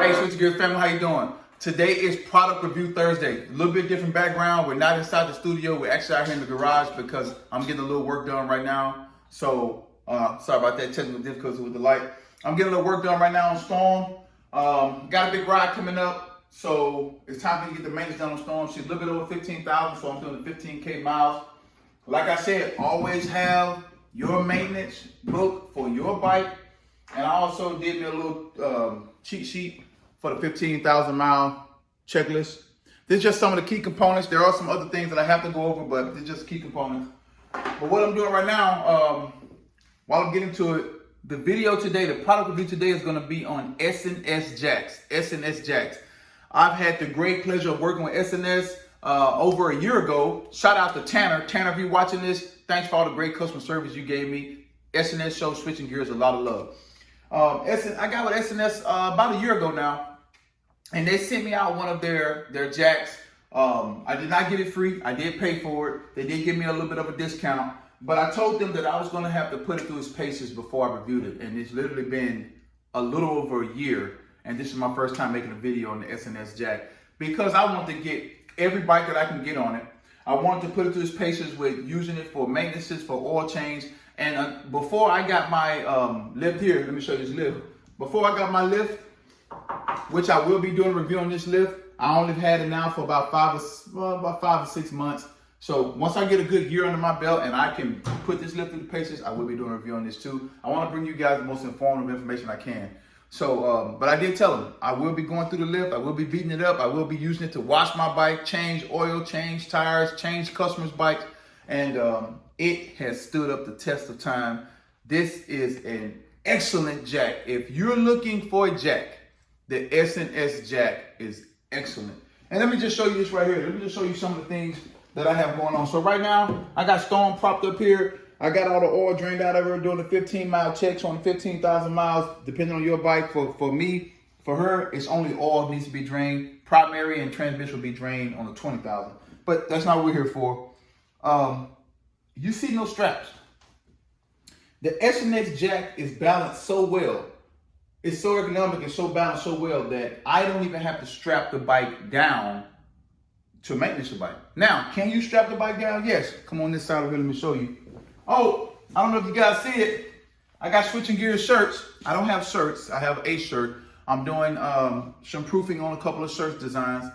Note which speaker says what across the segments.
Speaker 1: Hey, Switch Gears family, how you doing? Today is product review Thursday. A little bit different background. We're not inside the studio. We're actually out here in the garage because I'm getting a little work done right now. So, sorry about that technical difficulty with the light. I'm getting a little work done right now on Storm. Got a big ride coming up, so it's time for me to get the maintenance done on Storm. She's a little bit over 15,000, so I'm doing the 15K miles. Like I said, always have your maintenance book for your bike. And I also did me a little cheat sheet for the 15,000 mile checklist. This is just some of the key components. There are some other things that I have to go over, but they're just key components. But what I'm doing right now, while I'm getting to it, the video today, the product review today is going to be on J&S Jacks. J&S Jacks. I've had the great pleasure of working with J&S over a year ago. Shout out to Tanner. Tanner, if you're watching this, thanks for all the great customer service you gave me. J&S shows Switching Gears a lot of love. I got with J&S about a year ago now, and they sent me out one of their jacks. I did not get it free. I did pay for it. They did give me a little bit of a discount, but I told them that I was going to have to put it through its paces before I reviewed it, and it's literally been a little over a year, and this is my first time making a video on the J&S Jack because I want to get every bike that I can get on it. I wanted to put it through its paces with using it for maintenances, for oil change. And before I got my lift here, let me show you this lift. Before I got my lift, which I will be doing a review on this lift, I only had it now for about 5 or 6 months. So once I get a good year under my belt and I can put this lift through the paces, I will be doing a review on this too. I want to bring you guys the most informative information I can. So, but I did tell them I will be going through the lift. I will be beating it up. I will be using it to wash my bike, change oil, change tires, change customers' bikes, and it has stood up the test of time. This is an excellent jack. If you're looking for a jack, the J&S Jack is excellent. And let me just show you this right here. Let me just show you some of the things that I have going on. So right now, I got Storm propped up here. I got all the oil drained out of her, doing the 15-mile checks on 15,000 miles, depending on your bike. For me, for her, it's only oil needs to be drained. Primary and transmission will be drained on the 20,000. But that's not what we're here for. You see no straps. The J&S Jack is balanced so well. It's so ergonomic and so balanced so well that I don't even have to strap the bike down to maintenance the bike. Now, can you strap the bike down? Yes. Come on this side of here, let me show you. Oh, I don't know if you guys see it. I got Switching Gears shirts. I don't have shirts. I have a shirt. I'm doing some proofing on a couple of shirt designs.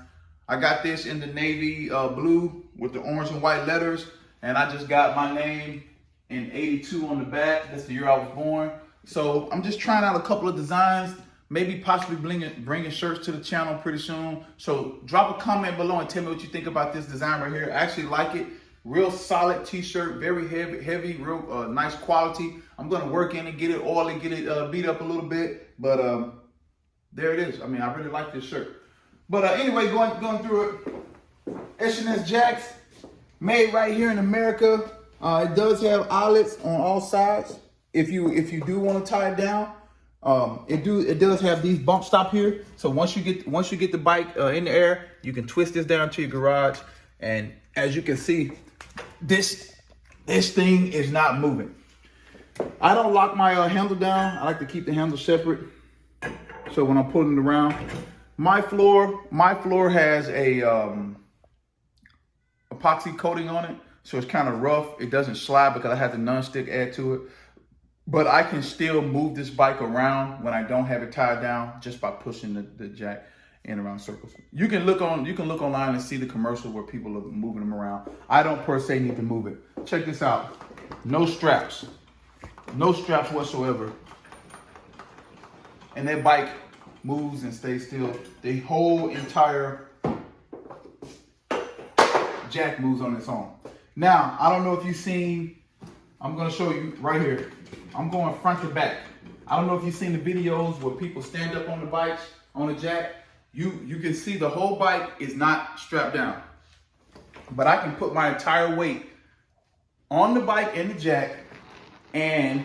Speaker 1: I got this in the navy blue with the orange and white letters. And I just got my name in 82 on the back. That's the year I was born. So I'm just trying out a couple of designs, maybe possibly bringing shirts to the channel pretty soon. So drop a comment below and tell me what you think about this design right here. I actually like it. Real solid t-shirt, very heavy, real nice quality. I'm gonna work in it, get it oily, get it beat up a little bit. But there it is. I mean, I really like this shirt. But anyway, going through it, J&S Jacks. Made right here in America. It does have eyelets on all sides. If you do want to tie it down, it does have these bump stop here. So once you get the bike in the air, you can twist this down to your garage. And as you can see, this thing is not moving. I don't lock my handle down. I like to keep the handle separate. So when I'm pulling it around, my floor has a epoxy coating on it, so it's kind of rough. It doesn't slide because I had the non-stick add to it, but I can still move this bike around when I don't have it tied down just by pushing the jack in around circles. You can look online and see the commercial where people are moving them around. I don't per se need to move it. Check this out. No straps whatsoever, and that bike moves and stays still. The whole entire jack moves on its own. Now, I don't know if you've seen, I'm going to show you right here. I'm going front to back. I don't know if you've seen the videos where people stand up on the bikes, on the jack. You can see the whole bike is not strapped down. But I can put my entire weight on the bike and the jack and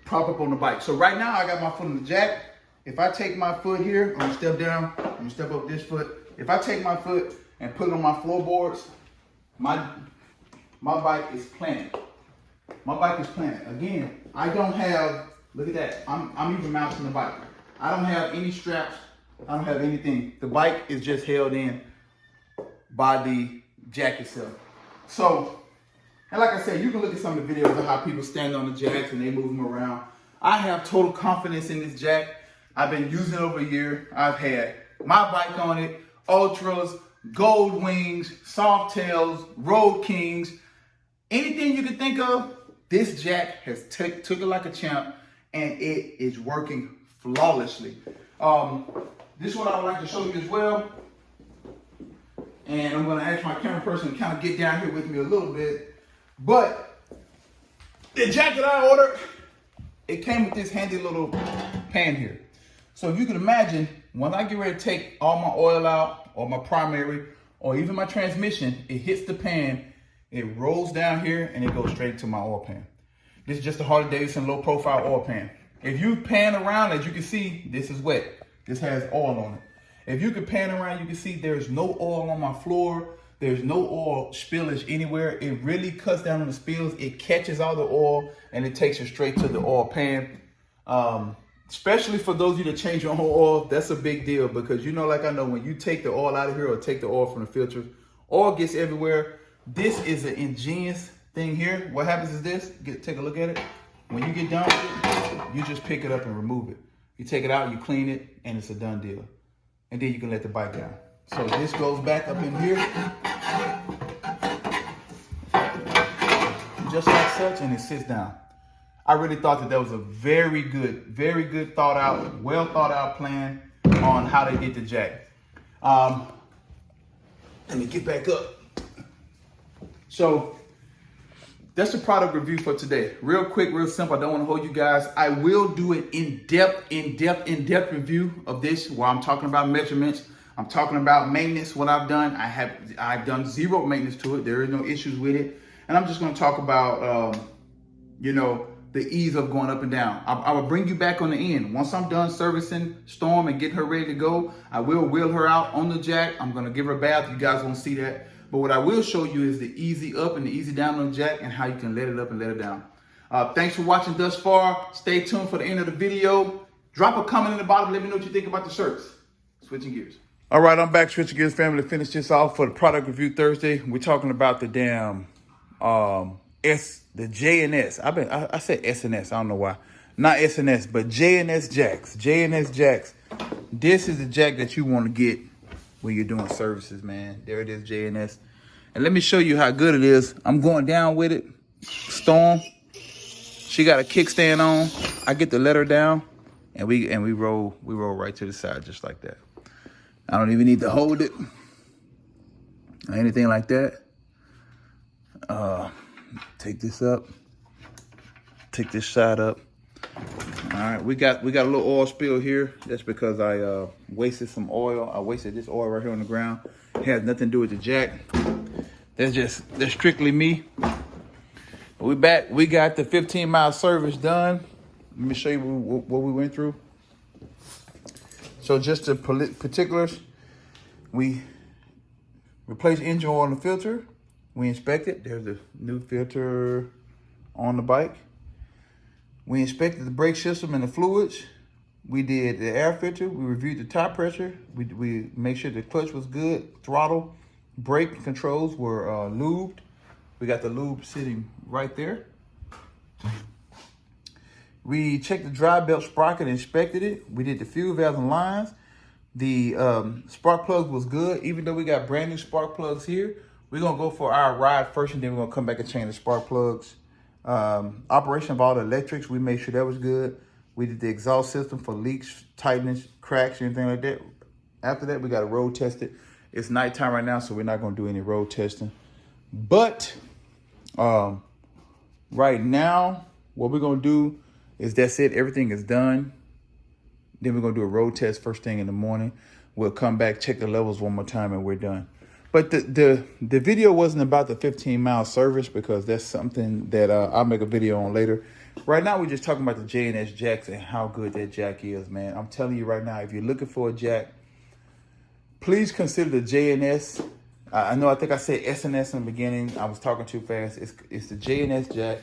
Speaker 1: prop up on the bike. So right now I got my foot on the jack. If I take my foot here, I'm gonna step down, I'm gonna step up this foot. If I take my foot and put it on my floorboards, my bike is planted. My bike is planted. Again, I don't have, look at that, I'm even mounting the bike. I don't have any straps I don't have anything. The bike is just held in by the jack itself. So, and like I said, you can look at some of the videos of how people stand on the jacks and they move them around. I have total confidence in this jack. I've been using it over a year. I've had my bike on it, Ultras, Gold Wings, Soft Tails, Road Kings, anything you can think of. This jack has took it like a champ, and it is working flawlessly. This one I would like to show you as well. And I'm gonna ask my camera person to kind of get down here with me a little bit. But the jack that I ordered, it came with this handy little pan here. So if you can imagine, when I get ready to take all my oil out, or my primary, or even my transmission, it hits the pan, it rolls down here, and it goes straight to my oil pan. This is just a Harley-Davidson low profile oil pan. If you pan around, as you can see, this is wet. This has oil on it. If you can pan around, you can see there's no oil on my floor. There's no oil spillage anywhere. It really cuts down on the spills. It catches all the oil and it takes it straight to the oil pan. Especially for those of you that change your own oil, that's a big deal because you know, like I know, when you take the oil out of here or take the oil from the filters, oil gets everywhere. This is an ingenious thing here. What happens is this, take a look at it. When you get done with it, you just pick it up and remove it. You take it out, you clean it, and it's a done deal. And then you can let the bike down. So this goes back up in here, just like such, and it sits down. I really thought that was a very good thought out, well thought out plan on how to get the jack. Let me get back up. So that's the product review for today. Real quick, real simple. I don't want to hold you guys. I will do an in-depth review of this where I'm talking about measurements. I'm talking about maintenance, what I've done. I've done zero maintenance to it. There is no issues with it. And I'm just going to talk about, the ease of going up and down. I will bring you back on the end. Once I'm done servicing Storm and getting her ready to go, I will wheel her out on the jack. I'm going to give her a bath. You guys won't see that. But what I will show you is the easy up and the easy down on the jack and how you can let it up and let it down. Thanks for watching thus far. Stay tuned for the end of the video. Drop a comment in the bottom. Let me know what you think about the shirts. Switching gears. All right, I'm back, Switching Gears family, to finish this off for the product review Thursday. We're talking about the damn the J&S. I said S&S. I don't know why. Not S&S, but J&S Jacks. J&S Jacks. This is the jack that you want to get when you're doing services, man. There it is, J&S. And let me show you how good it is. I'm going down with it. Storm. She got a kickstand on. I get to let her down, and we roll right to the side just like that. I don't even need to hold it or anything like that. Take this up. Take this side up. All right, we got a little oil spill here. That's because I wasted some oil. I wasted this oil right here on the ground. It has nothing to do with the jack. That's strictly me. We back. We got the 15-mile service done. Let me show you what we went through. So just the particulars. We replaced engine oil in the filter. We inspected. There's a new filter on the bike. We inspected the brake system and the fluids. We did the air filter. We reviewed the tire pressure. We made sure the clutch was good. Throttle, brake controls were lubed. We got the lube sitting right there. We checked the drive belt sprocket and inspected it. We did the fuel valves and lines. The spark plug was good. Even though we got brand new spark plugs here, we're going to go for our ride first, and then we're going to come back and change the spark plugs. Operation of all the electrics, we made sure that was good. We did the exhaust system for leaks, tightness, cracks, anything like that. After that, we got to road test it. It's nighttime right now, so we're not going to do any road testing. But right now, what we're going to do is that's it. Everything is done. Then we're going to do a road test first thing in the morning. We'll come back, check the levels one more time, and we're done. But the video wasn't about the 15-mile service because that's something that I'll make a video on later. Right now, we're just talking about the J&S Jacks and how good that jack is, man. I'm telling you right now, if you're looking for a jack, please consider the J&S. I think I said S&S in the beginning. I was talking too fast. It's the J&S Jack.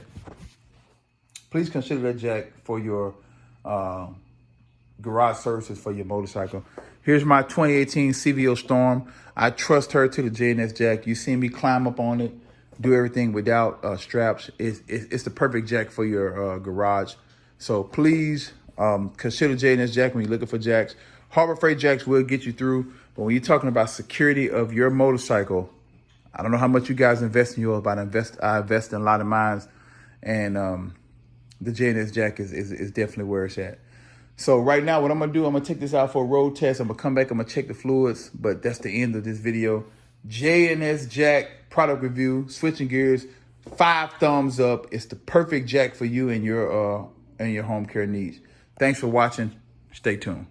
Speaker 1: Please consider that jack for your garage services for your motorcycle. Here's my 2018 CVO Storm. I trust her to the J&S Jack. You see me climb up on it, do everything without straps. It's the perfect jack for your garage. So please consider J&S Jack when you're looking for jacks. Harbor Freight jacks will get you through, but when you're talking about security of your motorcycle, I don't know how much you guys invest in yours, but I invest in a lot of mine, and the J&S Jack is definitely where it's at. So right now, what I'm gonna do, I'm gonna take this out for a road test. I'm gonna come back, I'm gonna check the fluids, but that's the end of this video. J&S Jack product review, switching gears, 5 thumbs up. It's the perfect jack for you and your home care needs. Thanks for watching. Stay tuned.